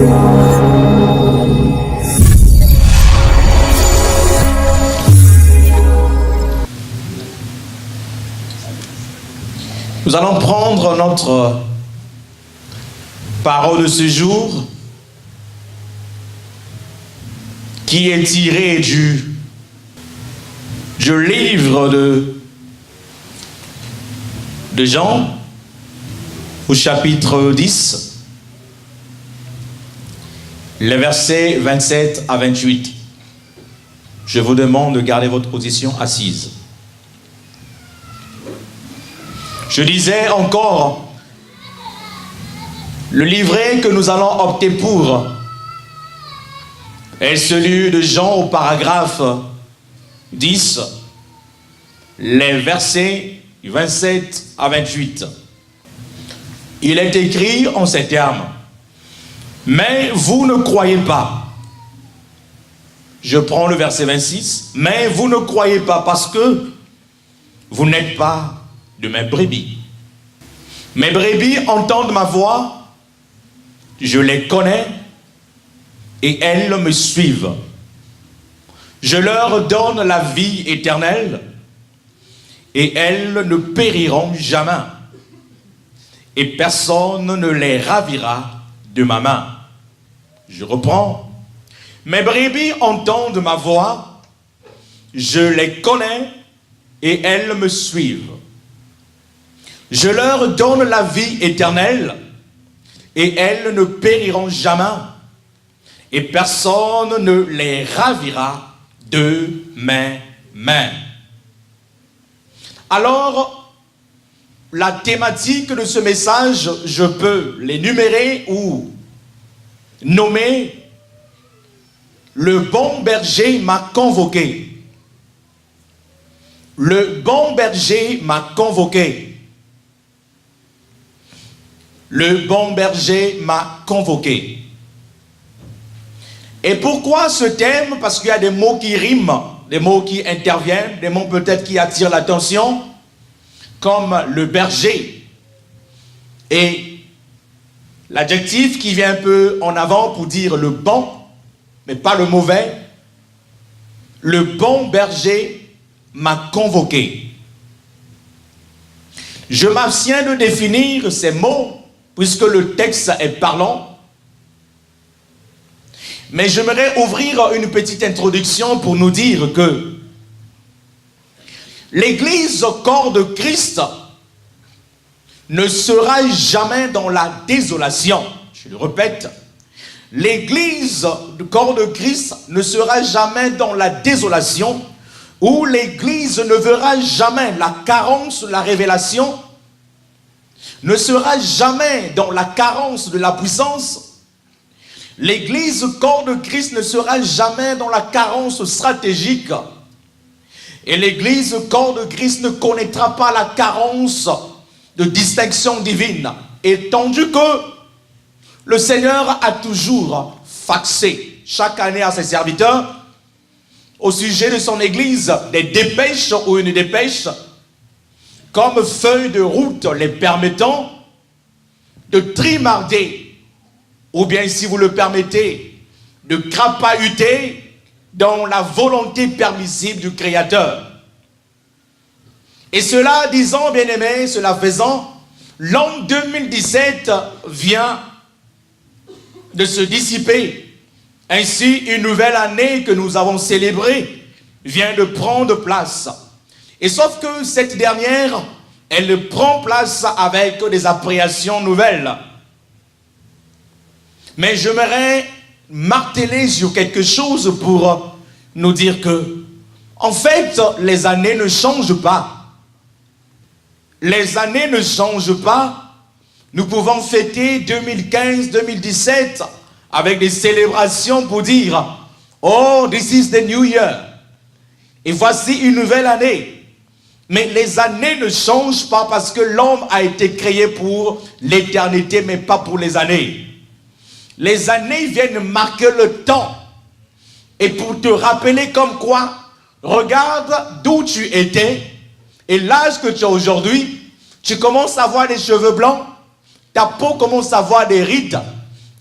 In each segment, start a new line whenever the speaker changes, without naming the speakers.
Nous allons prendre notre parole de ce jour qui est tirée du livre de Jean au chapitre 10, les versets 27 à 28. Je vous demande de garder votre position assise. Je disais encore, le livret que nous allons opter pour est celui de Jean au paragraphe 10, les versets 27 à 28. Il est écrit en ces termes: mais vous ne croyez pas. Je prends le verset 26. Mais vous ne croyez pas parce que vous n'êtes pas de mes brebis. Mes brebis entendent ma voix, je les connais et elles me suivent. Je leur donne la vie éternelle et elles ne périront jamais. Et personne ne les ravira de ma main. Je reprends. Mes brebis entendent ma voix, je les connais et elles me suivent. Je leur donne la vie éternelle et elles ne périront jamais et personne ne les ravira de mes mains. Alors, la thématique de ce message, je peux l'énumérer ou nommer: le bon berger m'a convoqué. Le bon berger m'a convoqué. Le bon berger m'a convoqué. Et pourquoi ce thème? Parce qu'il y a des mots qui riment, des mots qui interviennent, des mots peut-être qui attirent l'attention, comme le berger. Et l'adjectif qui vient un peu en avant pour dire le bon, mais pas le mauvais. Le bon berger m'a convoqué. Je m'abstiens de définir ces mots, puisque le texte est parlant. Mais j'aimerais ouvrir une petite introduction pour nous dire que l'Église corps de Christ ne sera jamais dans la désolation. Je le répète, l'Église du corps de Christ ne sera jamais dans la désolation, où l'Église ne verra jamais la carence de la révélation, ne sera jamais dans la carence de la puissance. L'Église corps de Christ ne sera jamais dans la carence stratégique. Et l'Église corps de Christ ne connaîtra pas la carence de distinction divine. Étant que le Seigneur a toujours faxé chaque année à ses serviteurs au sujet de son Église des dépêches ou une dépêche comme feuille de route les permettant de trimarder, ou bien, si vous le permettez, de crapahuter dans la volonté permissible du Créateur. Et cela disant, bien-aimés, cela faisant, l'an 2017 vient de se dissiper. Ainsi, une nouvelle année que nous avons célébrée vient de prendre place. Et sauf que cette dernière, elle prend place avec des appréhensions nouvelles. Mais j'aimerais marteler sur quelque chose pour nous dire que, en fait, les années ne changent pas. Les années ne changent pas. Nous pouvons fêter 2015, 2017 avec des célébrations pour dire « Oh, this is the new year ». Et voici une nouvelle année. Mais les années ne changent pas parce que l'homme a été créé pour l'éternité, mais pas pour les années. Les années viennent marquer le temps. Et pour te rappeler comme quoi, regarde d'où tu étais et l'âge que tu as aujourd'hui, tu commences à avoir des cheveux blancs, ta peau commence à avoir des rides,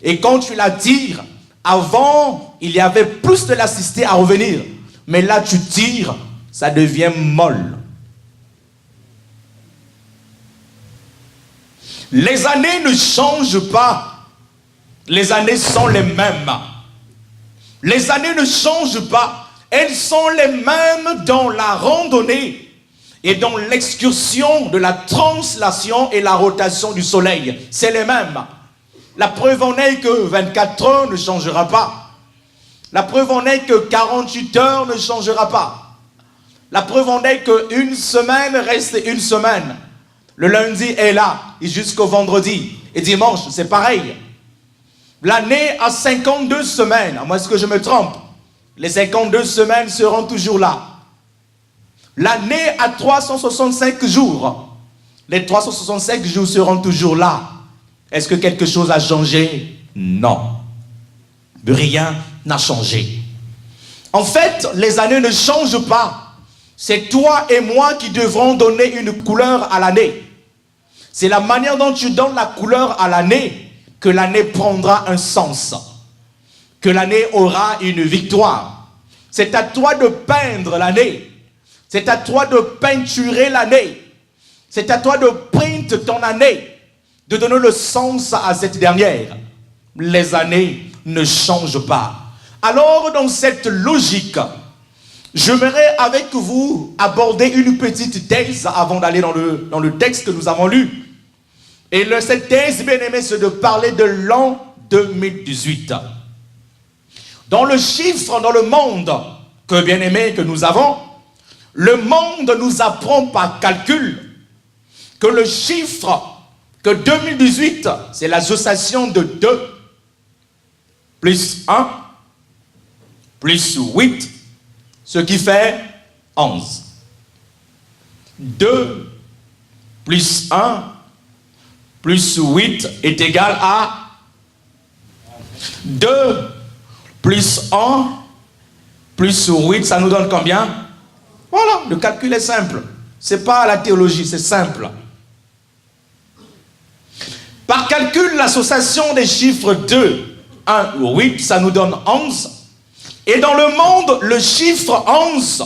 Et quand tu la tires, avant, il y avait plus de l'élasticité à revenir. Mais là, tu tires, ça devient molle. Les années ne changent pas. Les années sont les mêmes. Les années ne changent pas. Elles sont les mêmes dans la randonnée et dans l'excursion de la translation et la rotation du soleil. C'est les mêmes. La preuve en est que 24 heures ne changera pas. La preuve en est que 48 heures ne changera pas. La preuve en est qu'une semaine reste une semaine. Le lundi est là et jusqu'au vendredi. Et dimanche, c'est pareil. L'année a 52 semaines. À moins que je me trompe. Les 52 semaines seront toujours là. L'année a 365 jours. Les 365 jours seront toujours là. Est-ce que quelque chose a changé? Non. Rien n'a changé. En fait, les années ne changent pas. C'est toi et moi qui devrons donner une couleur à l'année. C'est la manière dont tu donnes la couleur à l'année que l'année prendra un sens. Que l'année aura une victoire. C'est à toi de peindre l'année. C'est à toi de peinturer l'année. C'est à toi de print ton année. De donner le sens à cette dernière. Les années ne changent pas. Alors, dans cette logique, j'aimerais avec vous aborder une petite thèse avant d'aller dans le texte que nous avons lu. Et cette thèse, bien aimé, c'est de parler de l'an 2018. Dans le chiffre, dans le monde que, bien aimé, que nous avons, le monde nous apprend par calcul que le chiffre que 2018, c'est l'association de 2 plus 1 plus 8, ce qui fait 11. 2 plus 1 plus 8 est égal à 2 plus 1 plus 8, ça nous donne combien? Voilà, le calcul est simple. Ce n'est pas la théologie, c'est simple. Par calcul, l'association des chiffres 2, 1 ou 8, ça nous donne 11. Et dans le monde, le chiffre 11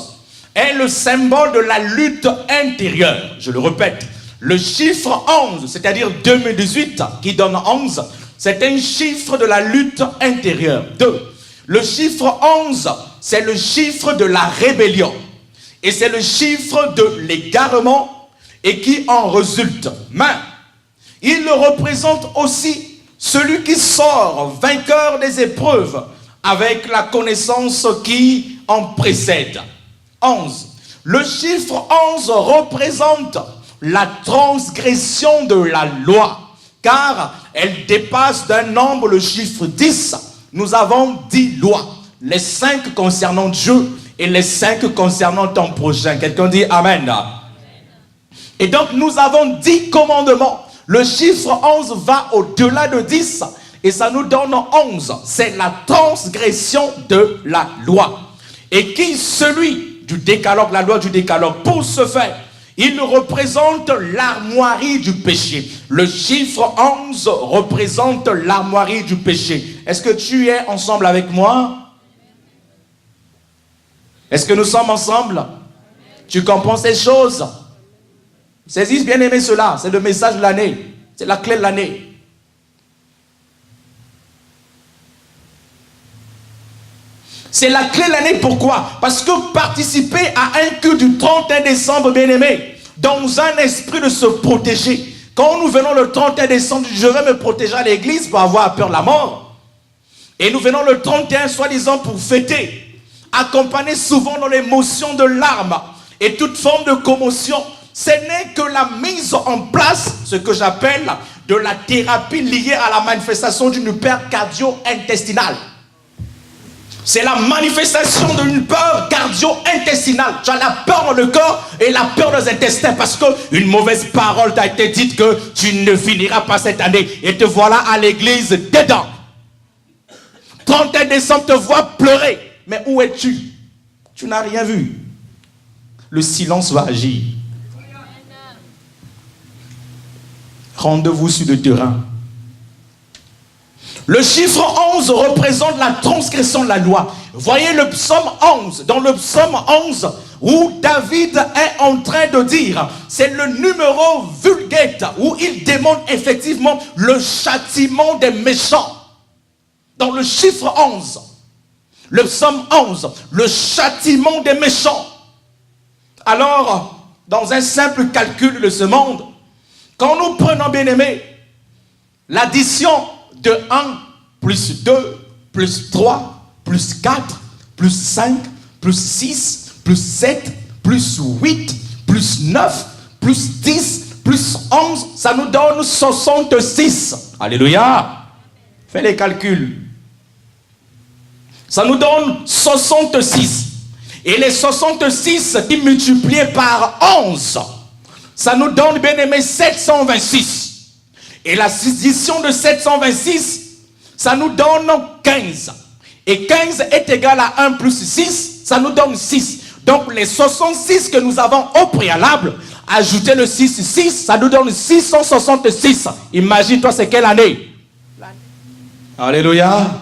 est le symbole de la lutte intérieure. Je le répète, le chiffre 11, c'est-à-dire 2018, qui donne 11, c'est un chiffre de la lutte intérieure. 2. Le chiffre 11, c'est le chiffre de la rébellion. Et c'est le chiffre de l'égarement et qui en résulte. Mais il représente aussi celui qui sort vainqueur des épreuves avec la connaissance qui en précède. 11. Le chiffre 11 représente la transgression de la loi, car elle dépasse d'un nombre le chiffre 10. Nous avons 10 lois, les 5 concernant Dieu et les 5 concernant ton prochain. Quelqu'un dit Amen. Et donc nous avons 10 commandements. Le chiffre 11 va au-delà de 10 et ça nous donne 11. C'est la transgression de la loi. Et qui, celui du décalogue, la loi du décalogue, pour ce faire, il représente l'armoirie du péché. Le chiffre 11 représente l'armoirie du péché. Est-ce que tu es ensemble avec moi? Est-ce que nous sommes ensemble? Tu comprends ces choses? Saisissez bien aimé cela. C'est le message de l'année. C'est la clé de l'année. C'est la clé de l'année. Pourquoi? Parce que participer à un culte du 31 décembre, bien aimé, dans un esprit de se protéger. Quand nous venons le 31 décembre, je vais me protéger à l'église pour avoir peur de la mort. Et nous venons le 31, soi-disant, pour fêter. Accompagné souvent dans l'émotion de larmes et toute forme de commotion. Ce n'est que la mise en place, ce que j'appelle de la thérapie liée à la manifestation d'une peur cardio-intestinale. C'est la manifestation d'une peur cardio-intestinale. Tu as la peur dans le corps et la peur dans les intestins parce qu'une mauvaise parole t'a été dite que tu ne finiras pas cette année. Et te voilà à l'église dedans. 31 décembre, te vois pleurer. Mais où es-tu? Tu n'as rien vu. Le silence va agir. Rendez-vous sur le terrain. Le chiffre 11 représente la transgression de la loi. Voyez le psaume 11. Dans le psaume 11, où David est en train de dire, c'est le numéro vulgate, où il demande effectivement le châtiment des méchants. Dans le chiffre 11, le psaume 11, le châtiment des méchants. Alors, dans un simple calcul de ce monde, quand nous prenons, bien aimé, l'addition de 1 plus 2 plus 3 plus 4 plus 5 plus 6 plus 7 plus 8 plus 9 plus 10 plus 11, ça nous donne 66. Alléluia. Fais les calculs. Ça nous donne 66. Et les 66 qui multipliés par 11, ça nous donne, bien aimé, 726. Et la addition de 726, ça nous donne 15. Et 15 est égal à 1 plus 6, ça nous donne 6. Donc les 66 que nous avons au préalable, ajouter le 6, ça nous donne 666. Imagine-toi, c'est quelle année? Alléluia.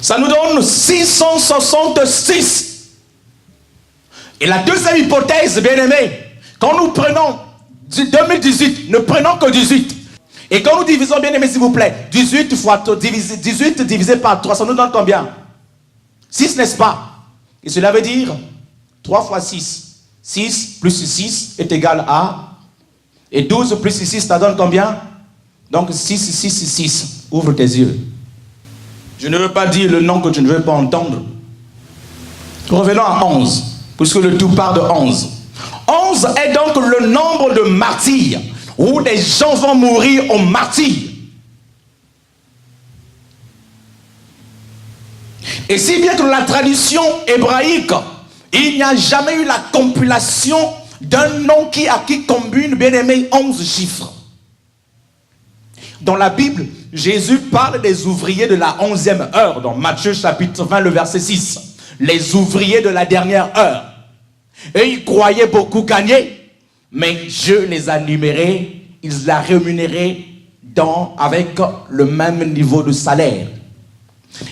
Ça nous donne 666. Et la deuxième hypothèse, bien aimé, quand nous prenons 2018, ne prenons que 18. Et quand nous divisons, bien aimé, s'il vous plaît, 18 fois 18 divisé par 3, ça nous donne combien? 6, n'est-ce pas? Et cela veut dire 3 fois 6. 6 plus 6 est égal à... Et 12 plus 6, ça donne combien? Donc 6. Ouvre tes yeux. Je ne veux pas dire le nom que tu ne veux pas entendre. Revenons à 11. Puisque le tout part de 11. 11 est donc le nombre de martyrs, où des gens vont mourir au martyr. Et si bien que dans la tradition hébraïque, il n'y a jamais eu la compilation d'un nom qui combine, bien aimé, 11 chiffres. Dans la Bible, Jésus parle des ouvriers de la 11e heure, dans Matthieu chapitre 20, le verset 6. Les ouvriers de la dernière heure. Et ils croyaient beaucoup gagner, mais Dieu les a numérés, ils les a rémunérés avec le même niveau de salaire.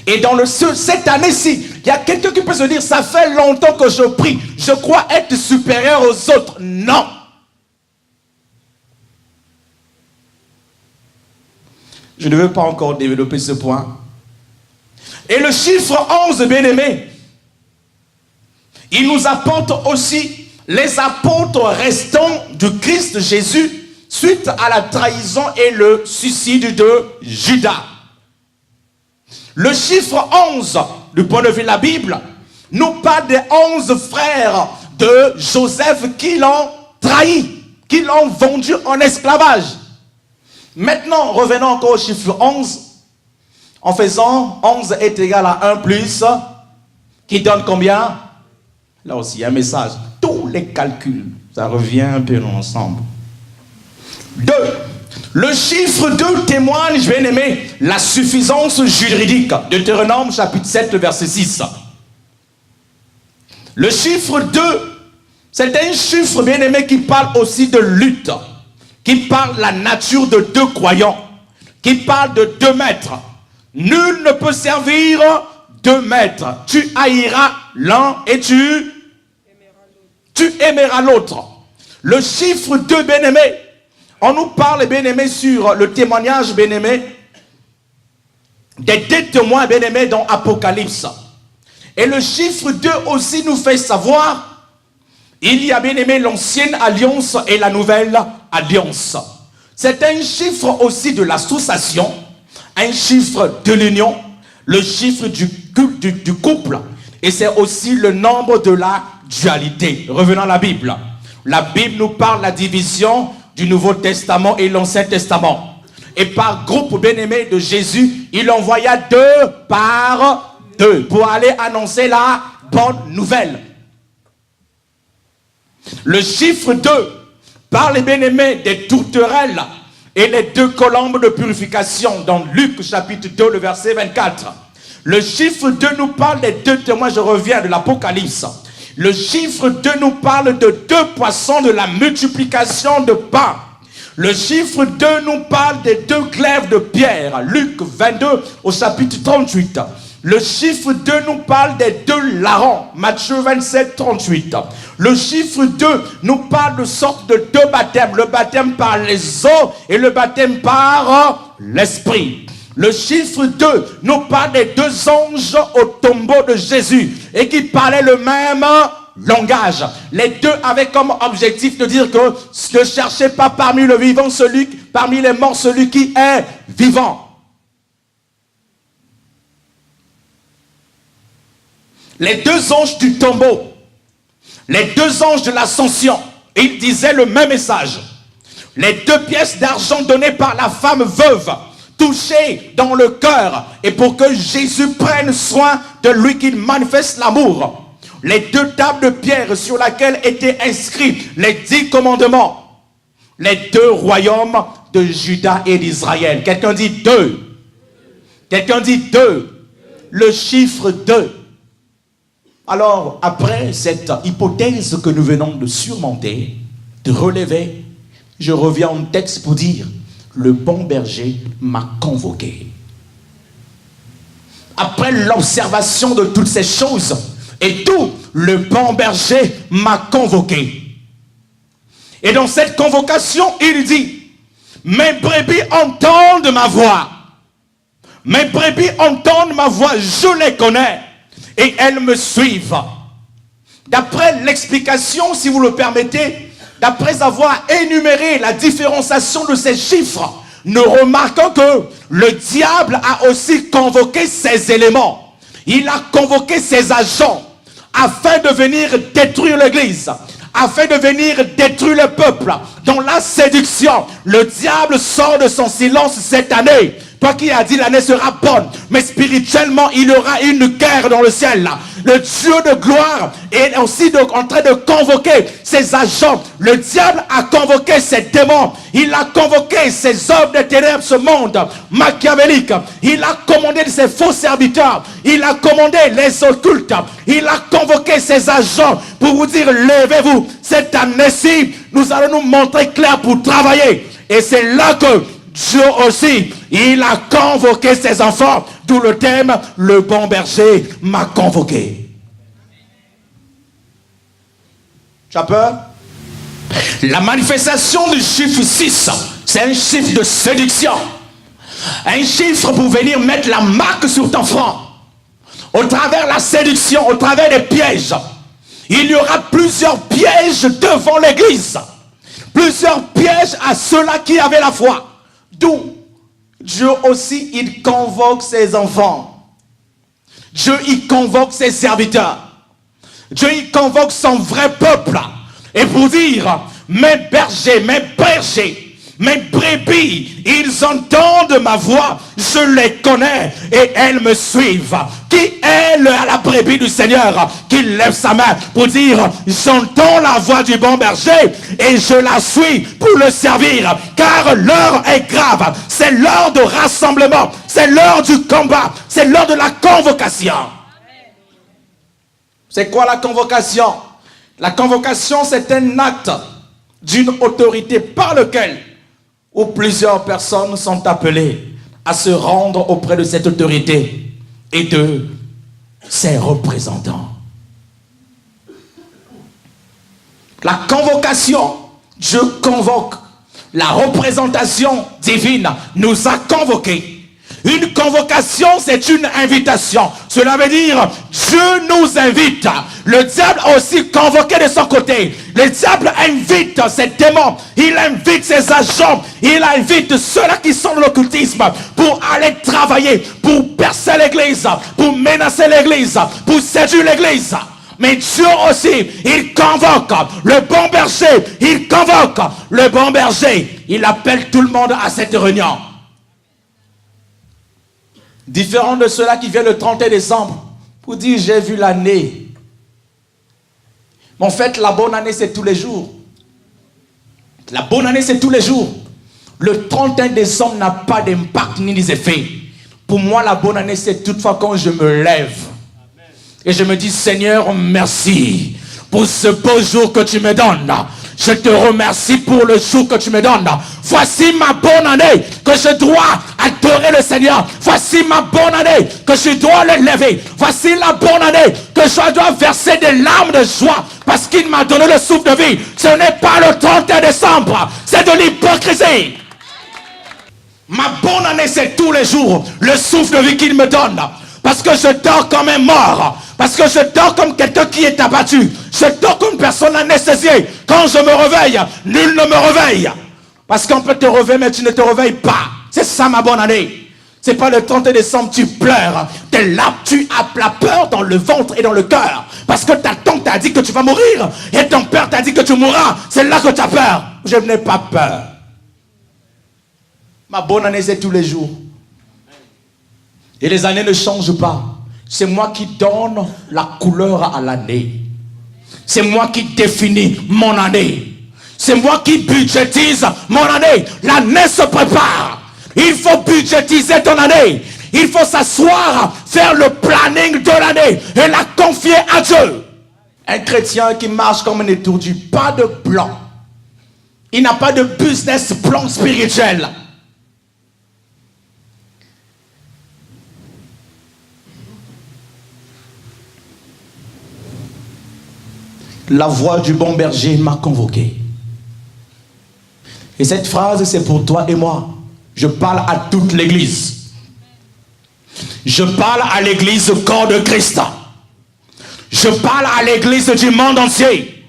Et dans cette année-ci, il y a quelqu'un qui peut se dire, ça fait longtemps que je prie, je crois être supérieur aux autres. Non. Je ne veux pas encore développer ce point. Et le chiffre 11, bien aimé, il nous apporte aussi les apôtres restants du Christ Jésus suite à la trahison et le suicide de Judas. Le chiffre 11, du point de vue de la Bible, nous parle des 11 frères de Joseph qui l'ont trahi, qui l'ont vendu en esclavage. Maintenant, revenons encore au chiffre 11. En faisant 11 est égal à 1 plus, qui donne combien? Là aussi, il y a un message. Tous les calculs, ça revient un peu ensemble. 2. Le chiffre 2 témoigne, bien aimé, la suffisance juridique. Deutéronome chapitre 7, verset 6. Le chiffre 2, c'est un chiffre, bien aimé, qui parle aussi de lutte, qui parle de la nature de deux croyants, qui parle de 2 maîtres. Nul ne peut servir 2 maîtres. Tu haïras l'un et tu aimeras l'autre. Le chiffre 2, bien-aimé, on nous parle, bien-aimé, sur le témoignage, bien-aimé, des 2 témoins, bien-aimés, dans Apocalypse. Et le chiffre 2 aussi nous fait savoir, il y a, bien-aimé, l'ancienne alliance et la nouvelle alliance. C'est un chiffre aussi de l'association, un chiffre de l'union, le chiffre du couple, et c'est aussi le nombre de la dualité. Revenons à la Bible. La Bible nous parle de la division du Nouveau Testament et l'Ancien Testament. Et par groupe bien-aimé de Jésus, il envoya 2 par 2 pour aller annoncer la bonne nouvelle. Le chiffre 2 parle, bien-aimé, des tourterelles et les 2 colombes de purification dans Luc chapitre 2, le verset 24. Le chiffre 2 nous parle des 2 témoins, je reviens de l'Apocalypse. Le chiffre 2 nous parle de 2 poissons, de la multiplication de pain. Le chiffre 2 nous parle des 2 glaives de pierre. Luc 22 au chapitre 38. Le chiffre 2 nous parle des 2 larrons. Matthieu 27, 38. Le chiffre 2 nous parle de sorte de 2 baptêmes. Le baptême par les eaux et le baptême par l'esprit. Le chiffre 2 nous parle des 2 anges au tombeau de Jésus et qui parlaient le même langage. Les 2 avaient comme objectif de dire que ne cherchez pas parmi le vivant parmi les morts celui qui est vivant. Les 2 anges du tombeau, les 2 anges de l'ascension, ils disaient le même message. Les 2 pièces d'argent données par la femme veuve, touchées dans le cœur, et pour que Jésus prenne soin de lui, qu'il manifeste l'amour. Les 2 tables de pierre sur lesquelles étaient inscrits les 10 commandements. Les 2 royaumes de Juda et d'Israël. Quelqu'un dit 2. Quelqu'un dit 2. Le chiffre 2. Alors, après cette hypothèse que nous venons de surmonter, de relever, je reviens en texte pour dire, le bon berger m'a convoqué. Après l'observation de toutes ces choses, et tout, le bon berger m'a convoqué. Et dans cette convocation, il dit, mes brebis entendent ma voix. Mes brebis entendent ma voix, je les connais. Et elles me suivent. D'après l'explication, si vous le permettez, d'après avoir énuméré la différenciation de ces chiffres, nous remarquons que le diable a aussi convoqué ses éléments. Il a convoqué ses agents afin de venir détruire l'église, afin de venir détruire le peuple. Dans la séduction, le diable sort de son silence cette année. Toi qui as dit l'année sera bonne, mais spirituellement il y aura une guerre dans le ciel. Le Dieu de gloire est aussi en train de convoquer ses agents. Le diable a convoqué ses démons. Il a convoqué ses œuvres de ténèbres, ce monde machiavélique. Il a commandé ses faux serviteurs. Il a commandé les occultes. Il a convoqué ses agents pour vous dire, levez-vous. Cette année-ci, nous allons nous montrer clair pour travailler. Et c'est là que Dieu aussi, il a convoqué ses enfants. D'où le thème, le bon berger m'a convoqué. Tu as peur? La manifestation du chiffre 6, c'est un chiffre de séduction. Un chiffre pour venir mettre la marque sur ton front. Au travers de la séduction, au travers des pièges. Il y aura plusieurs pièges devant l'église. Plusieurs pièges à ceux-là qui avaient la foi. D'où Dieu aussi, il convoque ses enfants. Dieu, il convoque ses serviteurs. Dieu, il convoque son vrai peuple. Et pour dire, mes bergers, mes brebis, ils entendent ma voix, je les connais et elles me suivent. Qui est la brebis du Seigneur qui lève sa main pour dire, j'entends la voix du bon berger et je la suis pour le servir, car l'heure est grave, c'est l'heure de rassemblement, c'est l'heure du combat, c'est l'heure de la convocation. C'est quoi la convocation? La convocation, c'est un acte d'une autorité par lequel où plusieurs personnes sont appelées à se rendre auprès de cette autorité et de ses représentants. La convocation, Dieu convoque. La représentation divine nous a convoqués. Une convocation, c'est une invitation. Cela veut dire, Dieu nous invite. Le diable a aussi convoqué de son côté. Le diable invite ses démons. Il invite ses agents. Il invite ceux-là qui sont dans l'occultisme pour aller travailler, pour percer l'église, pour menacer l'église, pour séduire l'église. Mais Dieu aussi, il convoque le bon berger. Il convoque le bon berger. Il appelle tout le monde à cette réunion. Différent de ceux-là qui viennent le 31 décembre pour dire j'ai vu l'année. Mais en fait, la bonne année, c'est tous les jours. La bonne année, c'est tous les jours. Le 31 décembre n'a pas d'impact ni des effets. Pour moi, la bonne année, c'est toutefois quand je me lève. Et je me dis, Seigneur, merci. pour ce beau jour que tu me donnes. Je te remercie pour le jour que tu me donnes. Voici ma bonne année que je dois adorer le Seigneur. Voici ma bonne année que je dois le lever. Voici la bonne année que je dois verser des larmes de joie parce qu'il m'a donné le souffle de vie. Ce n'est pas le 31 décembre, c'est de l'hypocrisie. Ma bonne année, c'est tous les jours le souffle de vie qu'il me donne. Parce que je dors comme un mort. Parce que je dors comme quelqu'un qui est abattu. Je dors comme une personne anesthésiée. Quand je me réveille, nul ne me réveille. Parce qu'on peut te réveiller, mais tu ne te réveilles pas. C'est ça ma bonne année. C'est pas le 31 décembre, tu pleures. T'es là, tu as la peur dans le ventre et dans le cœur. Parce que ta tante t'a dit que tu vas mourir. Et ton père t'a dit que tu mourras. C'est là que tu as peur. Je n'ai pas peur. Ma bonne année, c'est tous les jours. Et les années ne changent pas. C'est moi qui donne la couleur à l'année. C'est moi qui définis mon année. C'est moi qui budgétise mon année. L'année se prépare. Il faut budgétiser ton année. Il faut s'asseoir, faire le planning de l'année et la confier à Dieu. Un chrétien qui marche comme un étourdi, pas de plan. Il n'a pas de business plan spirituel. La voix du bon berger m'a convoqué. Et cette phrase, c'est pour toi et moi. Je parle à toute l'église. Je parle à l'église corps de Christ. Je parle à l'église du monde entier.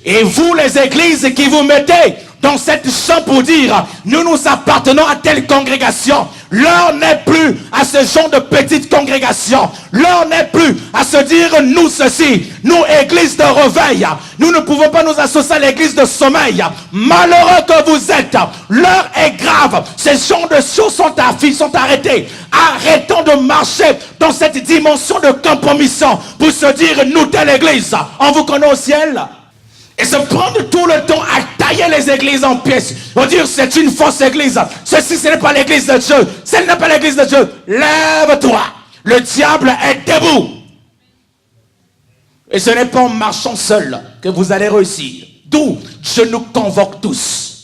Et vous, les églises qui vous mettez dans cette chambre pour dire, nous nous appartenons à telle congrégation. L'heure n'est plus à ce genre de petite congrégation. L'heure n'est plus à se dire nous ceci, nous église de réveil. Nous ne pouvons pas nous associer à l'église de sommeil. Malheureux que vous êtes, l'heure est grave. Ces genres de choses sont arrêtées. Arrêtons de marcher dans cette dimension de compromission pour se dire nous telle église. On vous connaît au ciel. Et se prendre tout le temps à tailler les églises en pièces. On dit c'est une fausse église. Ceci, ce n'est pas l'église de Dieu. Ce n'est pas l'église de Dieu. Lève-toi. Le diable est debout. Et ce n'est pas en marchant seul que vous allez réussir. D'où je nous convoque tous.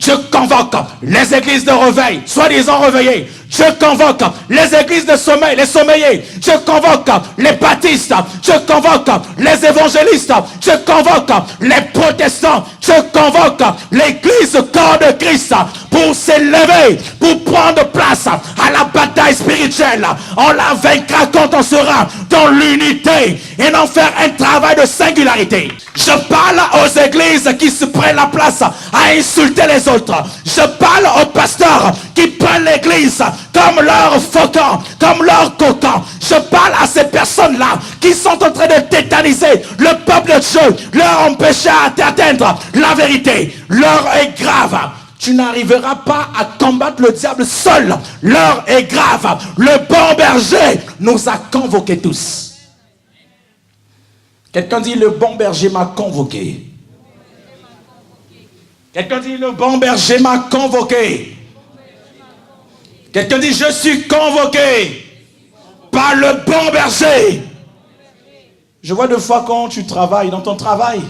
Je convoque les églises de réveil, soi-disant réveillées. Je convoque les églises de sommeil, les sommeillés. Je convoque les baptistes. Je convoque les évangélistes. Je convoque les protestants. Je convoque l'église corps de Christ pour s'élever, pour prendre place à la bataille spirituelle. On la vaincra quand on sera dans l'unité et non faire un travail de singularité. Je parle aux églises qui se prennent la place à insulter les autres. Je parle aux pasteurs qui prennent l'église comme leur faucon, comme leur cocon. Je parle à ces personnes-là qui sont en train de tétaniser le peuple de Dieu, leur empêcher d'atteindre la vérité. L'heure est grave. Tu n'arriveras pas à combattre le diable seul. L'heure est grave. Le bon berger nous a convoqués tous. Quelqu'un dit le bon berger m'a convoqué. Quelqu'un dit le bon berger m'a convoqué. Quelqu'un dit je suis convoqué par le bon berger. Je vois des fois quand tu travailles dans ton travail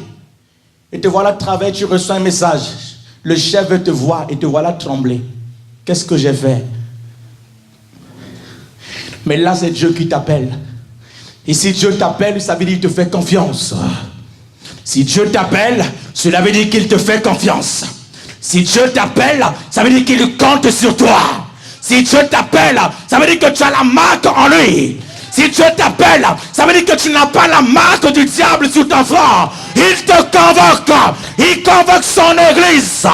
et te voilà travailler, tu reçois un message. Le chef te voit et te voilà trembler. Qu'est-ce que j'ai fait? Mais là c'est Dieu qui t'appelle. Et si Dieu t'appelle, ça veut dire qu'il te fait confiance. Si Dieu t'appelle, cela veut dire qu'il te fait confiance. Si Dieu t'appelle, ça veut dire qu'il compte sur toi. Si Dieu t'appelle, ça veut dire que tu as la marque en lui. Si Dieu t'appelle, ça veut dire que tu n'as pas la marque du diable sur ton front. Il te convoque. Il convoque son église.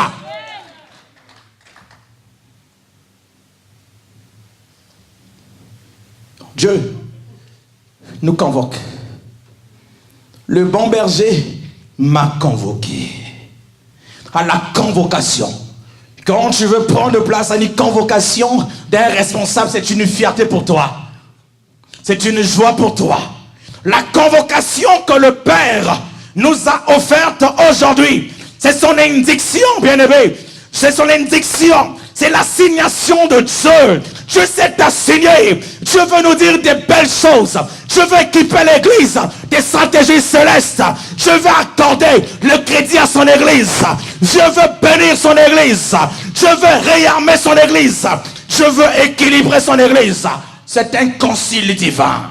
Dieu nous convoque. Le bon berger m'a convoqué. À la convocation. Quand tu veux prendre place à une convocation d'un responsable, c'est une fierté pour toi. C'est une joie pour toi. La convocation que le Père nous a offerte aujourd'hui, c'est son indiction, bien-aimé. C'est son indiction. C'est l'assignation de Dieu. Dieu s'est assigné. Dieu veut nous dire des belles choses. Je veux équiper l'église des stratégies célestes. Je veux accorder le crédit à son église. Je veux bénir son église. Je veux réarmer son église. Je veux équilibrer son église. C'est un concile divin.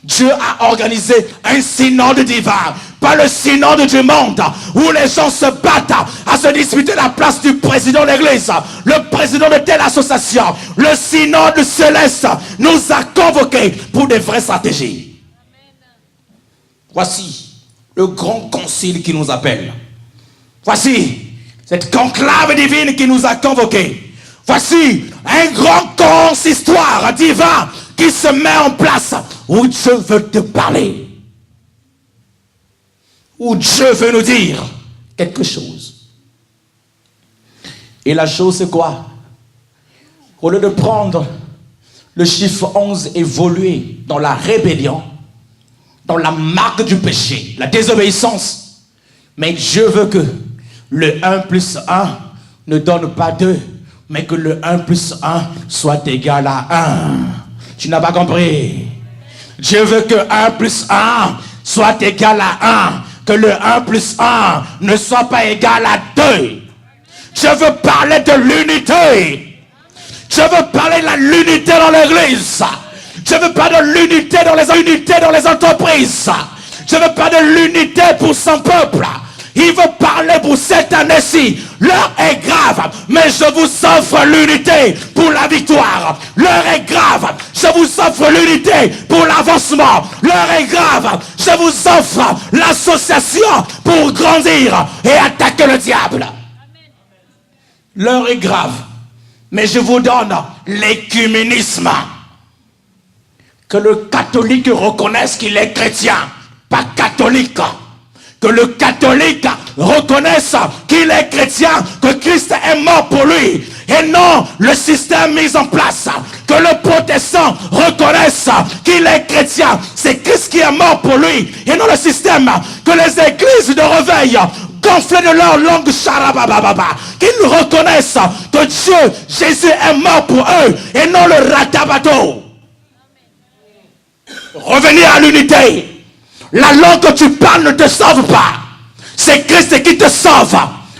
Dieu a organisé un synode divin, pas le synode du monde où les gens se battent à se disputer la place du président de l'église, le président de telle association. Le synode céleste nous a convoqués pour des vraies stratégies. Voici le grand concile qui nous appelle. Voici cette conclave divine qui nous a convoqués. Voici un grand consistoire divin qui se met en place où Dieu veut te parler, où Dieu veut nous dire quelque chose. Et la chose c'est quoi? Au lieu de prendre le chiffre 11, évoluer dans la rébellion, dans la marque du péché, la désobéissance, mais Dieu veut que le 1 plus 1 ne donne pas 2, mais que le 1 plus 1 soit égal à 1. Tu n'as pas compris. Dieu veut que 1 plus 1 soit égal à 1. Que le 1 plus 1 ne soit pas égal à 2. Je veux parler de l'unité. Je veux parler de l'unité dans l'église. Je veux parler de l'unité dans les entreprises. Je veux parler de l'unité pour son peuple. Il veut parler pour cette année-ci. L'heure est grave, mais je vous offre l'unité pour la victoire. L'heure est grave, je vous offre l'unité pour l'avancement. L'heure est grave, je vous offre l'association pour grandir et attaquer le diable. L'heure est grave, mais je vous donne l'écuménisme. Que le catholique reconnaisse qu'il est chrétien, pas catholique. Que le catholique reconnaisse qu'il est chrétien, que Christ est mort pour lui, et non le système mis en place. Que le protestant reconnaisse qu'il est chrétien, c'est Christ qui est mort pour lui, et non le système. Que les églises de réveil, gonflées de leur langue charabababa, qu'ils reconnaissent que Dieu, Jésus est mort pour eux, et non le ratabato. Revenir à l'unité. La langue que tu parles ne te sauve pas. C'est Christ qui te sauve.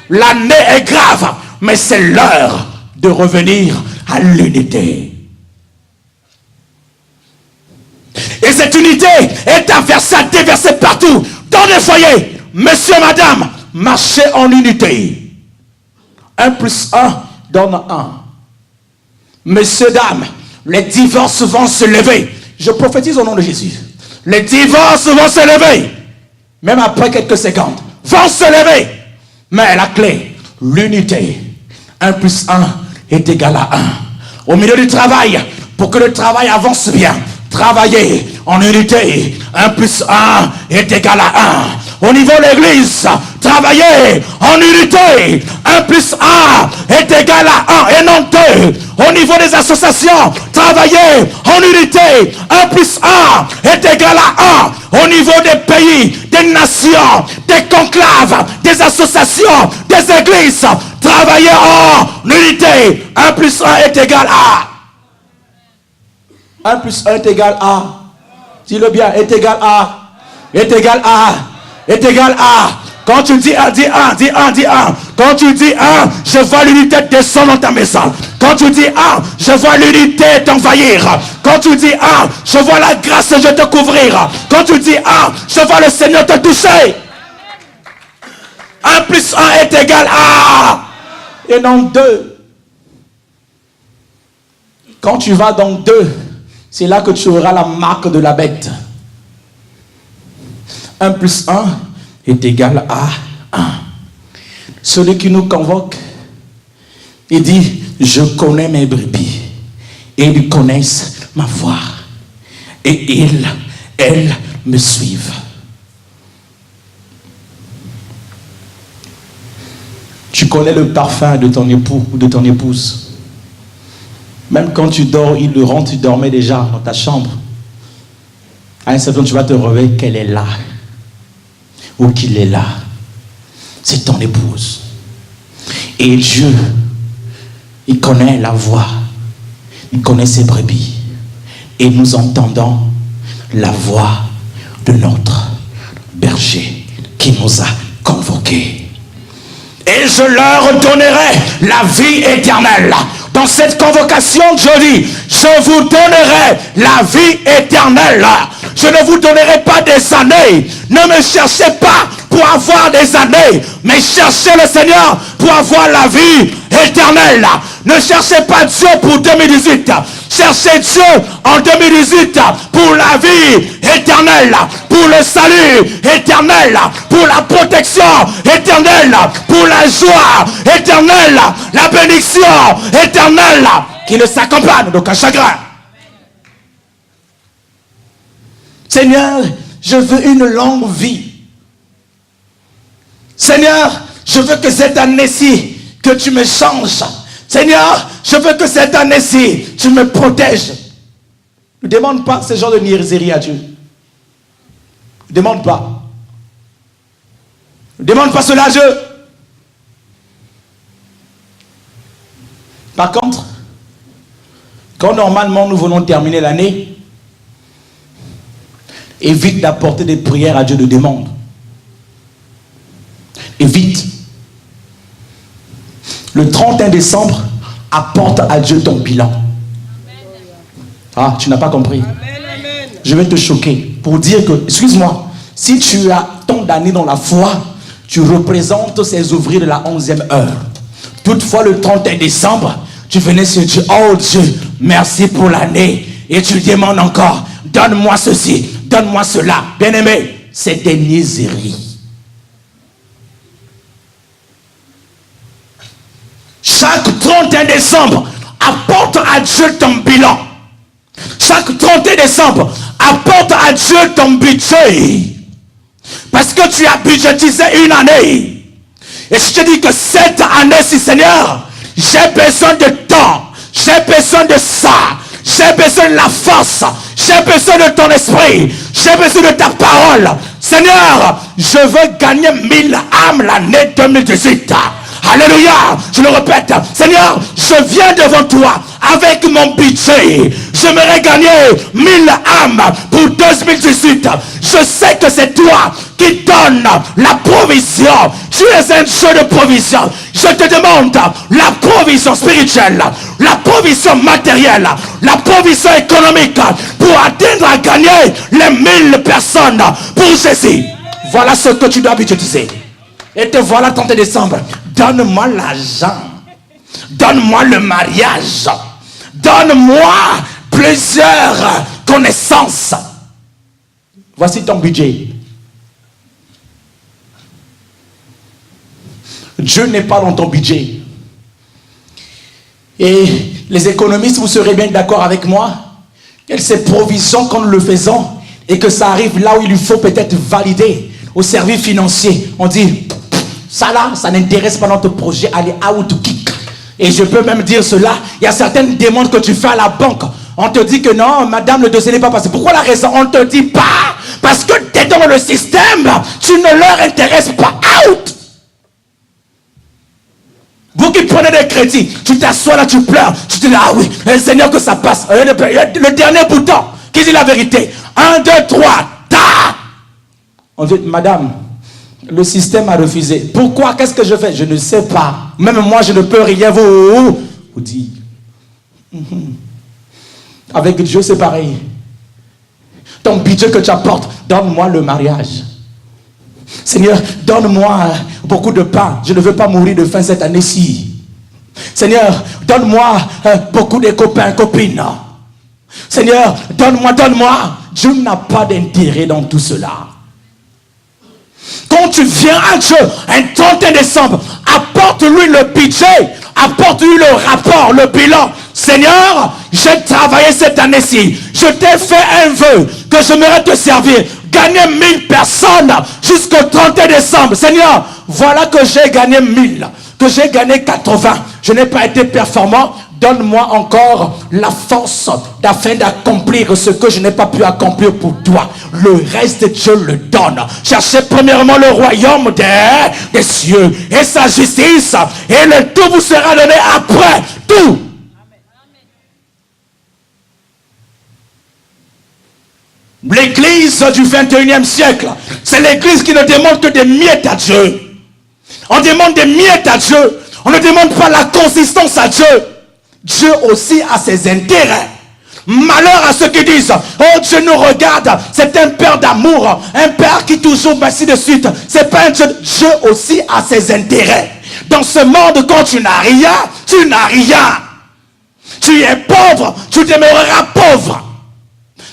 L'année est grave, mais c'est l'heure de revenir à l'unité. Et cette unité est déversée partout, dans les foyers. Monsieur, madame, marchez en unité. 1 plus 1 donne 1. Messieurs, dames, les divorces vont se lever. Je prophétise au nom de Jésus. Les divorces vont se lever. Même après quelques secondes. Vont se lever. Mais la clé, l'unité. 1 plus 1 est égal à 1. Au milieu du travail, pour que le travail avance bien, travaillez en unité. 1 plus 1 est égal à 1. Au niveau de l'église, travaillez en unité. 1 plus 1 est égal à 1 et non 2. Au niveau des associations, travaillez en unité. 1 plus 1 est égal à 1. Au niveau des pays, des nations, des conclaves, des associations, des églises, travaillez en unité. 1 plus 1 est égal à 1 plus 1 est égal à, dis-le bien, est égal à, est égal à, est égal à. Quand tu dis 1, dis 1, dis 1, dis 1. Quand tu dis 1, je vois l'unité descendre dans ta maison. Quand tu dis 1, je vois l'unité t'envahir. Quand tu dis 1, je vois la grâce de te couvrir. Quand tu dis 1, je vois le Seigneur te toucher. 1 plus 1 est égal à, et non 2. Quand tu vas dans 2, c'est là que tu auras la marque de la bête. 1 plus 1 est égal à 1. Celui qui nous convoque, il dit, je connais mes brebis et ils connaissent ma voix et elles me suivent. Tu connais le parfum de ton époux ou de ton épouse. Même quand tu dors, il le rend, tu dormais déjà dans ta chambre. À un certain moment, tu vas te réveiller qu'elle est là. Ou qu'il est là. C'est ton épouse. Et Dieu, il connaît la voix. Il connaît ses brebis. Et nous entendons la voix de notre berger qui nous a convoqués. Et je leur donnerai la vie éternelle. Dans cette convocation, je dis, je vous donnerai la vie éternelle. Je ne vous donnerai pas des années. Ne me cherchez pas pour avoir des années, mais cherchez le Seigneur pour avoir la vie éternelle. Ne cherchez pas Dieu pour 2018. Cherchez Dieu en 2018 pour la vie éternelle, pour le salut éternel, pour la protection éternelle, pour la joie éternelle, la bénédiction éternelle qui ne s'accompagne d'aucun chagrin. Seigneur, je veux une longue vie. Seigneur, je veux que cette année-ci, que tu me changes. Seigneur, je veux que cette année-ci, tu me protèges. Ne demande pas ce genre de niaiserie à Dieu. Ne demande pas. Ne demande pas cela à Dieu. Par contre, quand normalement nous voulons terminer l'année, évite d'apporter des prières à Dieu de demande. Évite. Le 31 décembre, apporte à Dieu ton bilan. Ah, tu n'as pas compris. Je vais te choquer pour dire que, excuse-moi, si tu as tant d'années dans la foi, tu représentes ces ouvriers de la 11e heure. Toutefois, le 31 décembre, tu venais sur Dieu, oh Dieu, merci pour l'année. Et tu demandes encore, donne-moi ceci, donne-moi cela. Bien-aimé, c'est des niaiseries. Chaque 31 décembre, apporte à Dieu ton bilan. Chaque 31 décembre, apporte à Dieu ton budget. Parce que tu as budgétisé une année. Et je te dis que cette année-ci, Seigneur, j'ai besoin de temps. J'ai besoin de ça. J'ai besoin de la force. J'ai besoin de ton esprit. J'ai besoin de ta parole. Seigneur, je veux gagner 1000 âmes l'année 2018. Alléluia, je le répète. Seigneur, je viens devant toi avec mon budget. J'aimerais gagner 1000 âmes pour 2018. Je sais que c'est toi qui donnes la provision. Tu es un Dieu de provision. Je te demande la provision spirituelle, la provision matérielle, la provision économique pour atteindre à gagner les 1000 personnes pour Jésus. Voilà ce que tu dois budgétiser. Et te voilà 30 décembre. Donne-moi l'argent. Donne-moi le mariage. Donne-moi plusieurs connaissances. Voici ton budget. Dieu n'est pas dans ton budget. Et les économistes, vous serez bien d'accord avec moi, que ces provisions quand nous le faisons et que ça arrive là où il lui faut peut-être valider au service financier. On dit, ça là, ça n'intéresse pas notre projet, allez out kick. Et je peux même dire cela, il y a certaines demandes que tu fais à la banque. On te dit que non, madame, le dossier n'est pas passé. Pourquoi la raison? On ne te dit pas. Parce que tu es dans le système, tu ne leur intéresses pas. Out. Vous qui prenez des crédits, tu t'assois là, tu pleures. Tu te dis, ah oui, Seigneur, que ça passe. Le dernier bouton, qui dit la vérité. 1, 2, 3, ta. On dit, madame, le système a refusé. Pourquoi? Qu'est-ce que je fais? Je ne sais pas. Même moi, je ne peux rien vous dire. Avec Dieu, c'est pareil. Ton budget que tu apportes, donne-moi le mariage. Seigneur, donne-moi beaucoup de pain. Je ne veux pas mourir de faim cette année-ci. Seigneur, donne-moi beaucoup de copains, copines. Seigneur, donne-moi. Dieu n'a pas d'intérêt dans tout cela. Quand tu viens à Dieu, un 31 décembre, apporte-lui le budget, apporte-lui le rapport, le bilan. Seigneur, j'ai travaillé cette année-ci. Je t'ai fait un vœu que j'aimerais te servir. Gagner 1000 personnes jusqu'au 31 décembre. Seigneur, voilà que j'ai gagné 1000, que j'ai gagné 80. Je n'ai pas été performant. Donne-moi encore la force afin d'accomplir ce que je n'ai pas pu accomplir pour toi. Le reste, Dieu le donne. Cherchez premièrement le royaume des cieux et sa justice. Et le tout vous sera donné après. Tout. l'église du 21e siècle. C'est l'église qui ne demande que des miettes à Dieu. On demande des miettes à Dieu. On ne demande pas la consistance à Dieu. Dieu aussi a ses intérêts. Malheur à ceux qui disent, oh Dieu nous regarde, c'est un père d'amour, un père qui toujours, ainsi de suite. C'est pas un Dieu. Dieu aussi a ses intérêts. Dans ce monde, quand tu n'as rien, tu n'as rien. Tu es pauvre, tu demeureras pauvre.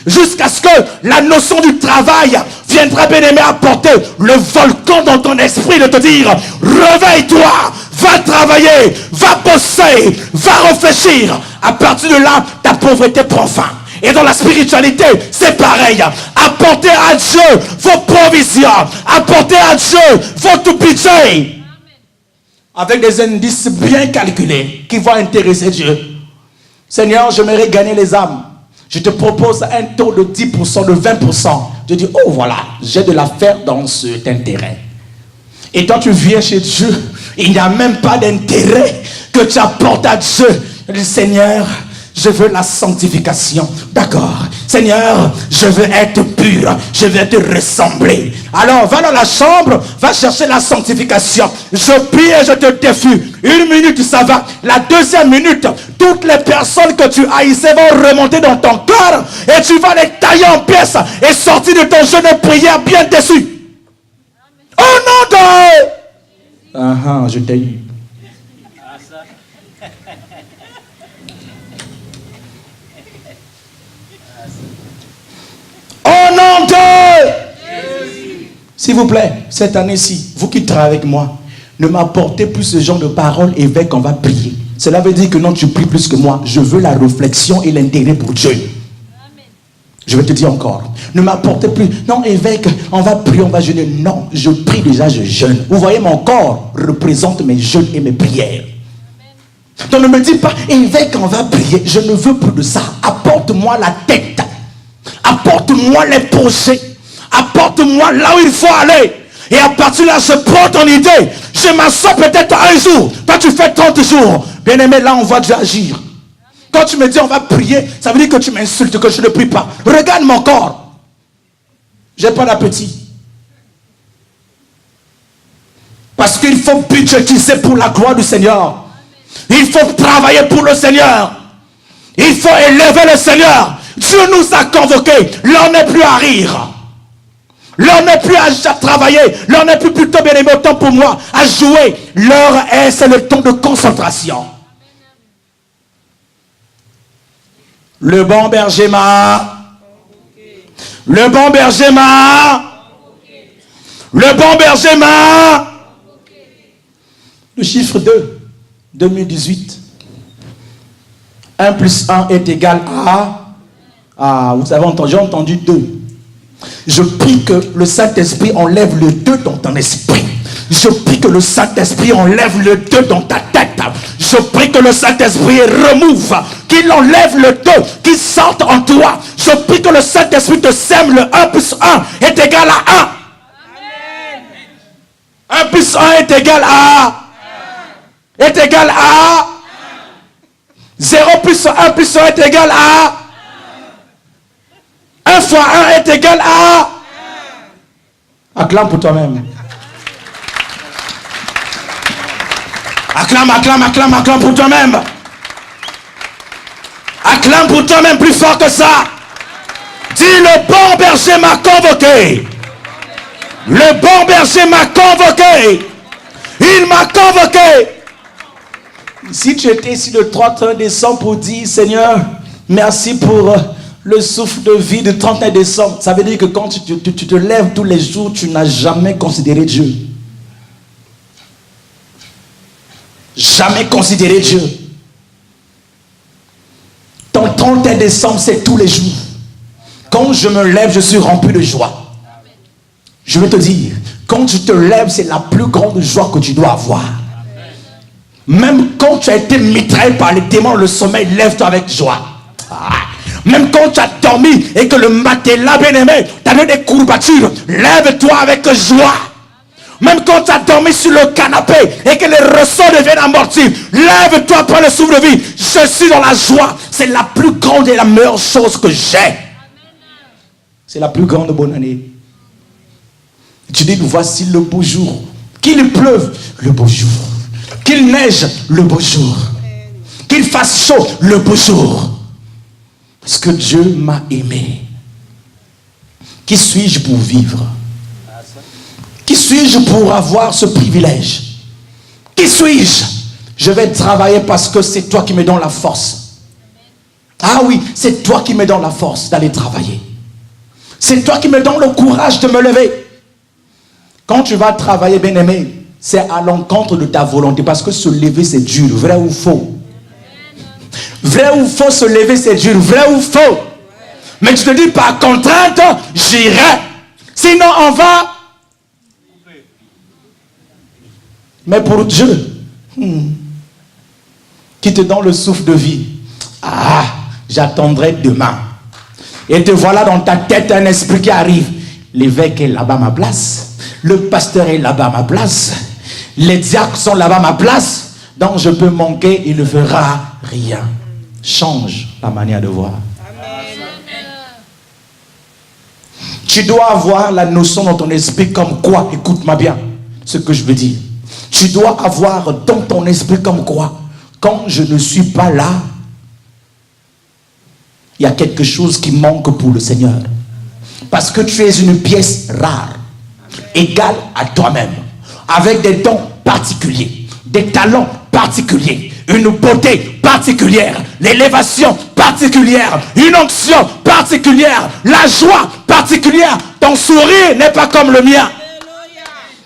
Jusqu'à ce que la notion du travail viendra, bien aimé, apporter le volcan dans ton esprit de te dire, réveille-toi, va travailler, va bosser, va réfléchir. À partir de là, ta pauvreté prend fin. Et dans la spiritualité, c'est pareil. Apportez à Dieu vos provisions. Apportez à Dieu votre budget. Avec des indices bien calculés qui vont intéresser Dieu. Seigneur, j'aimerais gagner les âmes. Je te propose un taux de 10%, de 20%. Je dis, oh voilà, j'ai de l'affaire dans cet intérêt. Et toi, tu viens chez Dieu. Il n'y a même pas d'intérêt que tu apportes à Dieu. Je dis, Seigneur, je veux la sanctification. D'accord. Seigneur, je veux être pur. Je veux te ressembler. Alors, va dans la chambre, va chercher la sanctification. Je prie et je te défie. 1 minute, ça va. La 2e minute, toutes les personnes que tu haïssais vont remonter dans ton cœur et tu vas les tailler en pièces et sortir de ton jeu de prière bien déçu. Oh non, de... je t'ai eu. Au nom de Jésus. S'il vous plaît, cette année-ci, vous qui travaillez avec moi, ne m'apportez plus ce genre de paroles, évêque, on va prier. Cela veut dire que non, tu pries plus que moi. Je veux la réflexion et l'intérêt pour Dieu. Amen. Je vais te dire encore. Ne m'apportez plus. Non, évêque, on va prier, on va jeûner. Non, je prie déjà, je jeûne. Vous voyez, mon corps représente mes jeûnes et mes prières. Amen. Donc ne me dis pas, évêque, on va prier. Je ne veux plus de ça. Apporte-moi la tête. Apporte-moi les projets. Apporte-moi là où il faut aller. Et à partir de là, je prends ton idée. Je m'assois peut-être un jour. Toi, tu fais 30 jours. Bien aimé, là, on voit Dieu agir. Quand tu me dis on va prier, ça veut dire que tu m'insultes, que je ne prie pas. Regarde mon corps. J'ai pas d'appétit. Parce qu'il faut budgétiser pour la gloire du Seigneur. Il faut travailler pour le Seigneur. Il faut élever le Seigneur. Dieu nous a convoqués. L'on n'est plus à rire. L'heure n'est plus à travailler. L'heure n'est plus plutôt bien aimé autant pour moi à jouer. L'heure est, c'est le temps de concentration. Le bon berger m'a. Le bon berger m'a. Le bon berger m'a. Le chiffre 2, 2018. 1 plus 1 est égal à... Ah, vous avez entendu, j'ai entendu 2. Je prie que le Saint-Esprit enlève le 2 dans ton esprit. Je prie que le Saint-Esprit enlève le 2 dans ta tête. Je prie que le Saint-Esprit remove, qu'il enlève le 2, qu'il sorte en toi. Je prie que le Saint-Esprit te sème le 1 plus 1 est égal à 1. 1 plus 1 est égal à 1. Est égal à 0 plus 1 plus 1 est égal à 1 fois 1 est égal à... Acclame pour toi-même. Acclame, acclame, acclame, acclame pour toi-même. Acclame pour toi-même plus fort que ça. Dis, le bon berger m'a convoqué. Le bon berger m'a convoqué. Il m'a convoqué. Si tu étais ici le 31 décembre pour dire, Seigneur, merci pour... le souffle de vie de 31 décembre, ça veut dire que quand tu te lèves tous les jours, tu n'as jamais considéré Dieu. Jamais considéré Dieu. Ton 31 décembre, c'est tous les jours. Quand je me lève, je suis rempli de joie. Je vais te dire, quand tu te lèves, c'est la plus grande joie que tu dois avoir. Même quand tu as été mitraillé par les démons, le sommeil, lève-toi avec joie. Même quand tu as dormi et que le matelas bien-aimé t'a donné des courbatures, lève-toi avec joie. Même quand tu as dormi sur le canapé et que les ressorts deviennent amortis, lève-toi par le souffle de vie. Je suis dans la joie. C'est la plus grande et la meilleure chose que j'ai. c'est la plus grande bonne année. Tu dis, voici le beau jour. Qu'il pleuve, le beau jour. Qu'il neige, le beau jour. Qu'il fasse chaud, le beau jour. Parce que Dieu m'a aimé. Qui suis-je pour vivre? Qui suis-je pour avoir ce privilège? Qui suis-je? Je vais travailler parce que c'est toi qui me donnes la force. Ah oui, c'est toi qui me donnes la force d'aller travailler. C'est toi qui me donnes le courage de me lever. Quand tu vas travailler, bien-aimé, c'est à l'encontre de ta volonté. Parce que se lever, c'est dur. Vrai ou faux? Vrai ou faux, se lever, c'est dur. Vrai ou faux? Mais tu te dis, par contrainte, j'irai. Sinon, on va. Mais pour Dieu, qui te donne le souffle de vie, ah, j'attendrai demain. Et te voilà dans ta tête un esprit qui arrive. L'évêque est là-bas à ma place. Le pasteur est là-bas à ma place. Les diacres sont là-bas à ma place. Donc je peux manquer, il ne fera rien. Change la manière de voir. Tu dois avoir la notion dans ton esprit comme quoi, écoute-moi bien ce que je veux dire. Tu dois avoir dans ton esprit comme quoi, quand je ne suis pas là, il y a quelque chose qui manque pour le Seigneur. Parce que tu es une pièce rare, égale à toi-même, avec des dons particuliers, des talents particuliers, une beauté particulière, l'élévation particulière, une onction particulière, la joie particulière. Ton sourire n'est pas comme le mien.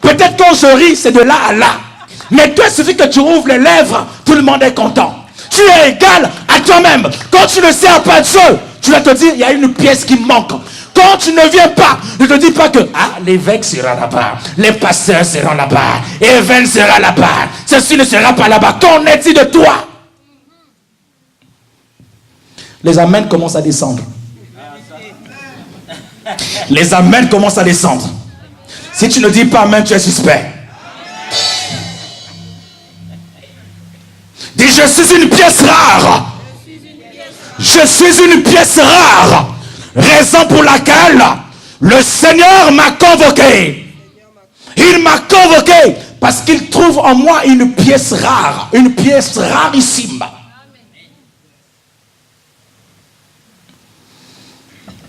Peut-être quand je ris, c'est de là à là. Mais toi, il suffit que tu ouvres les lèvres, tout le monde est content. Tu es égal à toi-même. Quand tu ne sers pas Dieu, tu vas te dire, il y a une pièce qui manque. Quand tu ne viens pas, ne te dis pas que l'évêque sera là-bas, les pasteurs seront là-bas, Even sera là-bas, ceci ne sera pas là-bas. Qu'en est-il de toi? Les amens commencent à descendre. Les amens commencent à descendre. Si tu ne dis pas amen, tu es suspect. Dis, je suis une pièce rare. Je suis une pièce rare. Raison pour laquelle le Seigneur m'a convoqué. Il m'a convoqué parce qu'il trouve en moi une pièce rare. Une pièce rarissime.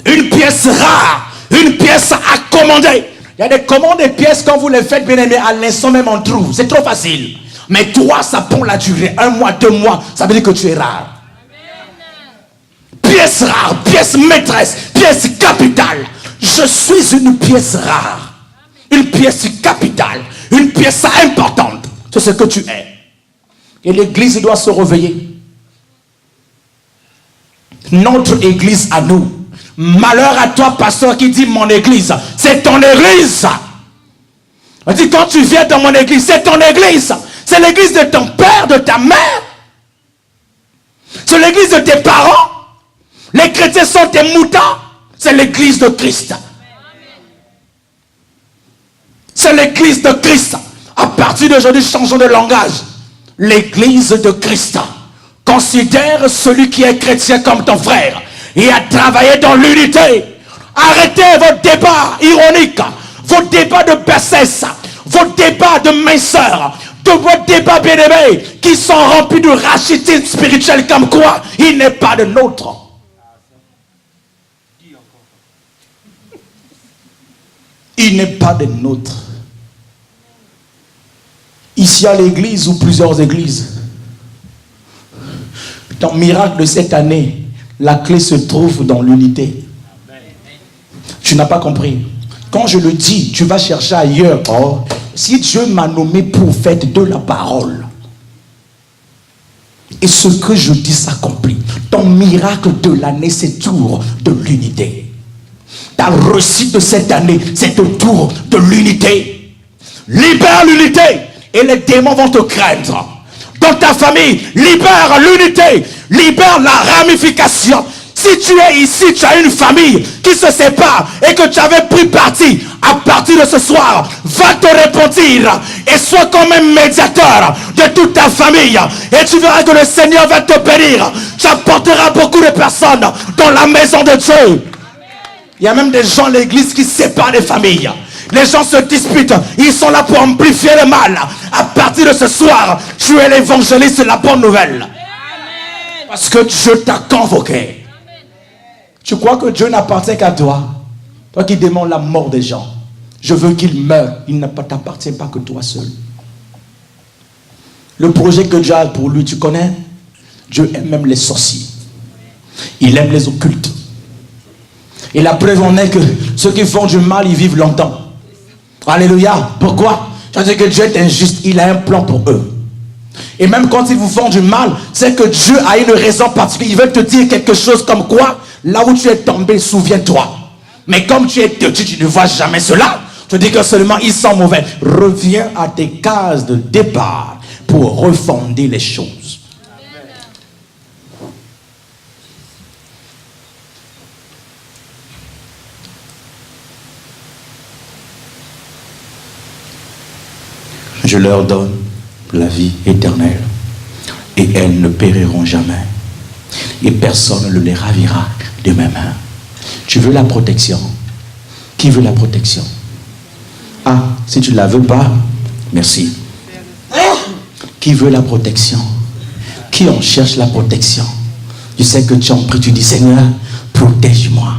Une pièce rare. Une pièce à commander. Il y a des commandes des pièces, quand vous les faites, bien aimé, à l'instant même on trouve. C'est trop facile. Mais toi, ça prend la durée. 1 mois, 2 mois, ça veut dire que tu es rare. Pièce rare, pièce maîtresse, pièce capitale. Je suis une pièce rare. Une pièce capitale. Une pièce importante. C'est ce que tu es. Et l'église doit se réveiller. Notre église à nous. Malheur à toi, pasteur, qui dit mon église. C'est ton église. On dit quand tu viens dans mon église, c'est ton église. C'est l'église de ton père, de ta mère. C'est l'église de tes parents. Les chrétiens sont tes moutons. C'est l'église de Christ. C'est l'église de Christ. À partir d'aujourd'hui, changeons de langage. L'église de Christ. Considère celui qui est chrétien comme ton frère. Et à travailler dans l'unité. Arrêtez vos débats ironiques. Vos débats de bassesse. Vos débats de minceur. De vos débats bien-aimés. Qui sont remplis de rachitisme spirituel comme quoi il n'est pas de nôtre. Il n'est pas des nôtres. Ici à l'église ou plusieurs églises. Ton miracle de cette année, la clé se trouve dans l'unité. Tu n'as pas compris. Quand je le dis, tu vas chercher ailleurs. Oh, si Dieu m'a nommé prophète de la parole, et ce que je dis s'accomplit, ton miracle de l'année, c'est autour de l'unité. Ta réussite de cette année, c'est autour de l'unité. Libère l'unité et les démons vont te craindre. Dans ta famille, libère l'unité, libère la ramification. Si tu es ici, tu as une famille qui se sépare et que tu avais pris parti, à partir de ce soir, va te repentir et sois comme un médiateur de toute ta famille. Et tu verras que le Seigneur va te bénir. Tu apporteras beaucoup de personnes dans la maison de Dieu. Il y a même des gens à l'église qui séparent les familles. Les gens se disputent. Ils sont là pour amplifier le mal. À partir de ce soir, tu es l'évangéliste de la bonne nouvelle. Parce que Dieu t'a convoqué. Tu crois que Dieu n'appartient qu'à toi? Toi qui demandes la mort des gens. Je veux qu'ils meurent. Il ne t'appartient pas que toi seul. Le projet que Dieu a pour lui, tu connais? Dieu aime même les sorciers. Il aime les occultes. Et la preuve en est que ceux qui font du mal, ils vivent longtemps. Alléluia. Pourquoi? Tu as dit que Dieu est injuste. Il a un plan pour eux. Et même quand ils vous font du mal, c'est que Dieu a une raison particulière. Il veut te dire quelque chose comme quoi, là où tu es tombé, souviens-toi. Mais comme tu es têtu, tu ne vois jamais cela. Tu dis que seulement ils sont mauvais. Reviens à tes cases de départ pour refonder les choses. Je leur donne la vie éternelle et elles ne périront jamais et personne ne les ravira de mes mains. Tu veux la protection? Qui veut la protection? Ah, si tu ne la veux pas, merci. Qui veut la protection? Qui en cherche la protection? Tu sais que tu en pries, tu dis Seigneur, protège-moi.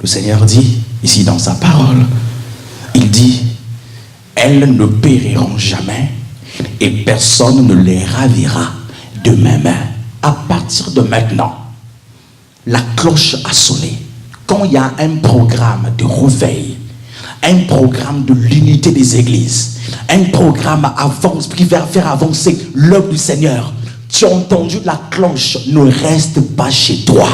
Le Seigneur dit, ici dans sa parole, il dit, elles ne périront jamais et personne ne les ravira de mes mains. À partir de maintenant, la cloche a sonné. Quand il y a un programme de réveil, un programme de l'unité des églises, un programme qui va faire avancer l'œuvre du Seigneur, tu as entendu la cloche, ne reste pas chez toi.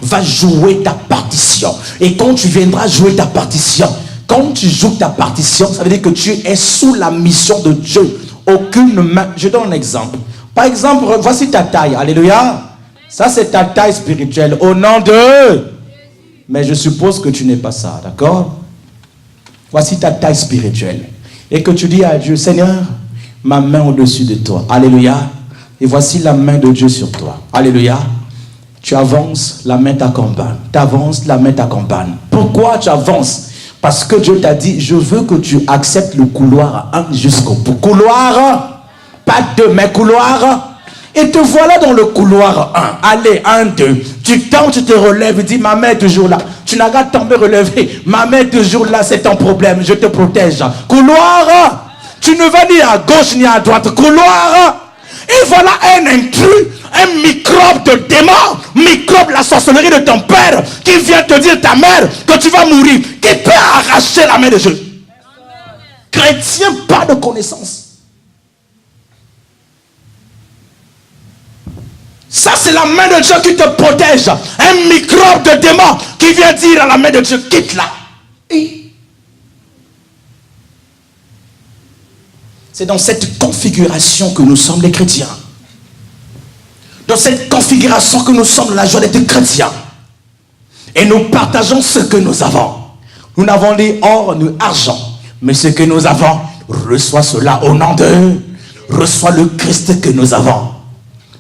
Va jouer ta partition. Et quand tu viendras jouer ta partition, quand tu joues ta partition, ça veut dire que tu es sous la mission de Dieu. Aucune main. Je donne un exemple. Par exemple, voici ta taille. Alléluia. Ça, c'est ta taille spirituelle. Au nom de... Mais je suppose que tu n'es pas ça. D'accord? Voici ta taille spirituelle. Et que tu dis à Dieu, Seigneur, ma main au-dessus de toi. Alléluia. Et voici la main de Dieu sur toi. Alléluia. Tu avances, la main t'accompagne. Tu avances, la main t'accompagne. Pourquoi tu avances? Parce que Dieu t'a dit, je veux que tu acceptes le couloir 1 jusqu'au bout. Couloir, pas 2, mais couloir. Et te voilà dans le couloir 1. Allez, 1, 2. Tu tentes, tu te relèves, tu dis, ma main est toujours là. Tu n'as qu'à tomber relevé. Ma main est toujours là, c'est ton problème, je te protège. Couloir, tu ne vas ni à gauche ni à droite. Couloir. Et voilà un intrus, un microbe de démon, microbe la sorcellerie de ton père, qui vient te dire ta mère que tu vas mourir, qui peut arracher la main de Dieu. Chrétien, pas de connaissance. Ça, c'est la main de Dieu qui te protège. Un microbe de démon qui vient dire à la main de Dieu, quitte-la. C'est dans cette configuration que nous sommes les chrétiens. Dans cette configuration que nous sommes la joie d'être chrétiens. Et nous partageons ce que nous avons. Nous n'avons ni or ni argent. Mais ce que nous avons, reçois cela au nom de... Reçois le Christ que nous avons.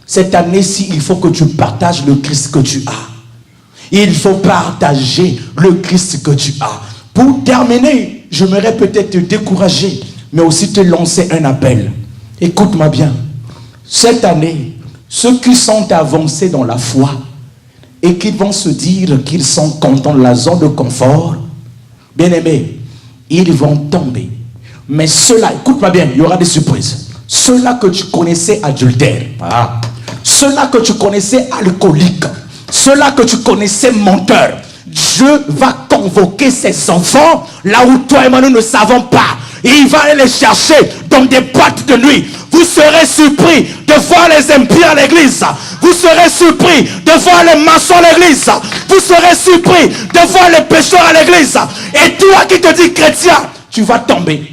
Cette année-ci, il faut que tu partages le Christ que tu as. Il faut partager le Christ que tu as. Pour terminer, j'aimerais peut-être te décourager, mais aussi te lancer un appel. Écoute-moi bien. Cette année, ceux qui sont avancés dans la foi et qui vont se dire qu'ils sont contents de la zone de confort, bien aimés, ils vont tomber. Mais ceux-là, écoute-moi bien, il y aura des surprises. Ceux-là que tu connaissais adultères, ceux-là que tu connaissais alcooliques, ceux-là que tu connaissais menteurs, Dieu va convoquer ses enfants là où toi et moi nous ne savons pas. Et il va aller les chercher dans des boîtes de nuit. Vous serez surpris de voir les impies à l'église. Vous serez surpris de voir les maçons à l'église. Vous serez surpris de voir les pécheurs à l'église. Et toi qui te dis chrétien, tu vas tomber.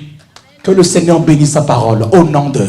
Que le Seigneur bénisse sa parole au nom de...